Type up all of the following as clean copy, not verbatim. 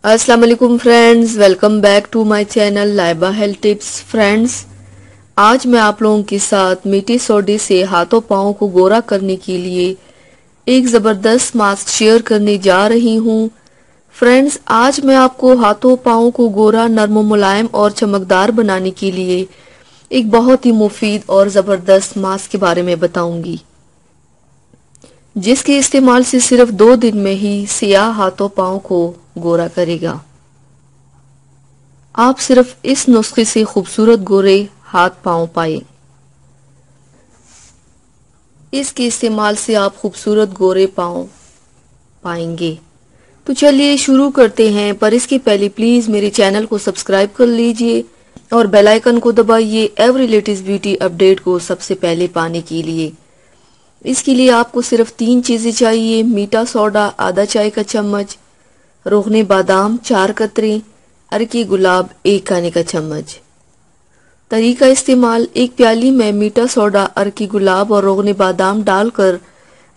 السلام علیکم friends, welcome back to my channel Laiba health tips. Friends, آج میں آپ لوگوں کے ساتھ میٹھی سوڈے سے ہاتھوں پاؤں کو گورا کرنے کے لیے ایک زبردست ماسک شیئر کرنے جا رہی ہوں۔ فرینڈز، آج میں آپ کو ہاتھوں پاؤں کو گورا، نرم و ملائم اور چمکدار بنانے کے لیے ایک بہت ہی مفید اور زبردست ماسک کے بارے میں بتاؤں گی، جس کے استعمال سے صرف 2 دن میں ہی سیاہ ہاتھوں پاؤں کو گورا کرے گا۔ آپ صرف اس نسخے سے خوبصورت گورے ہاتھ پاؤں پائیں۔ اس کے استعمال سے آپ خوبصورت گورے پاؤں پائیں گے۔ تو چلیے شروع کرتے ہیں، پر اس کے پہلے پلیز میرے چینل کو سبسکرائب کر لیجئے اور بیل آئیکن کو دبائیے ایوری لیٹسٹ بیوٹی اپڈیٹ کو سب سے پہلے پانے کے لیے۔ اس کے لیے آپ کو صرف 3 چیزیں چاہیے: میٹھا سوڈا آدھا چائے کا چمچ، روغن بادام 4 قطرے، ارکی گلاب 1 کھانے کا چمچ۔ طریقہ استعمال: ایک پیالی میں میٹھا سوڈا، ارکی گلاب اور روغن بادام ڈال کر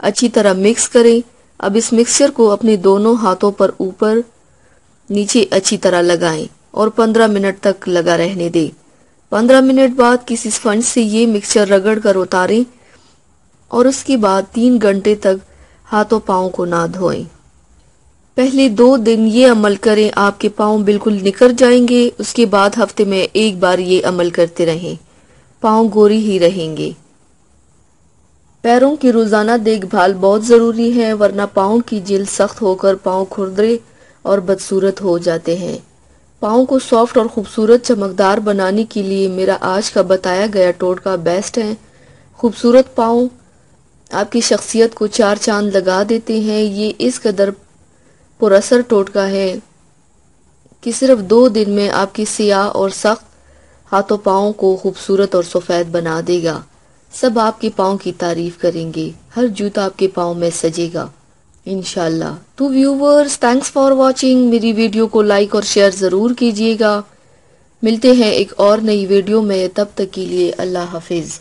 اچھی طرح مکس کریں۔ اب اس مکسچر کو اپنے دونوں ہاتھوں پر اوپر نیچے اچھی طرح لگائیں اور 15 منٹ تک لگا رہنے دیں۔ 15 منٹ بعد کسی اسفنج سے یہ مکسچر رگڑ کر اتاریں اور اس کے بعد 3 گھنٹے تک ہاتھوں پاؤں کو نہ دھوئیں۔ پہلے 2 دن یہ عمل کریں، آپ کے پاؤں بالکل نکھر جائیں گے۔ اس کے بعد ہفتے میں 1 بار یہ عمل کرتے رہیں، پاؤں گوری ہی رہیں گے۔ پیروں کی روزانہ دیکھ بھال بہت ضروری ہے، ورنہ پاؤں کی جلد سخت ہو کر پاؤں کھردرے اور بدصورت ہو جاتے ہیں۔ پاؤں کو سافٹ اور خوبصورت چمکدار بنانے کے لیے میرا آج کا بتایا گیا ٹوٹکا بیسٹ ہے۔ خوبصورت پاؤں آپ کی شخصیت کو 4 چاند لگا دیتے ہیں۔ یہ اس قدر پر اثر ٹوٹکا ہے کہ صرف 2 دن میں آپ کی سیاہ اور سخت ہاتھوں پاؤں کو خوبصورت اور سفید بنا دے گا۔ سب آپ کے پاؤں کی تعریف کریں گے، ہر جوتا آپ کے پاؤں میں سجے گا انشاءاللہ۔ تو ویورز، تھینکس فار واچنگ۔ میری ویڈیو کو لائک اور شیئر ضرور کیجیے گا۔ ملتے ہیں ایک اور نئی ویڈیو میں، تب تک کے لیے اللہ حافظ۔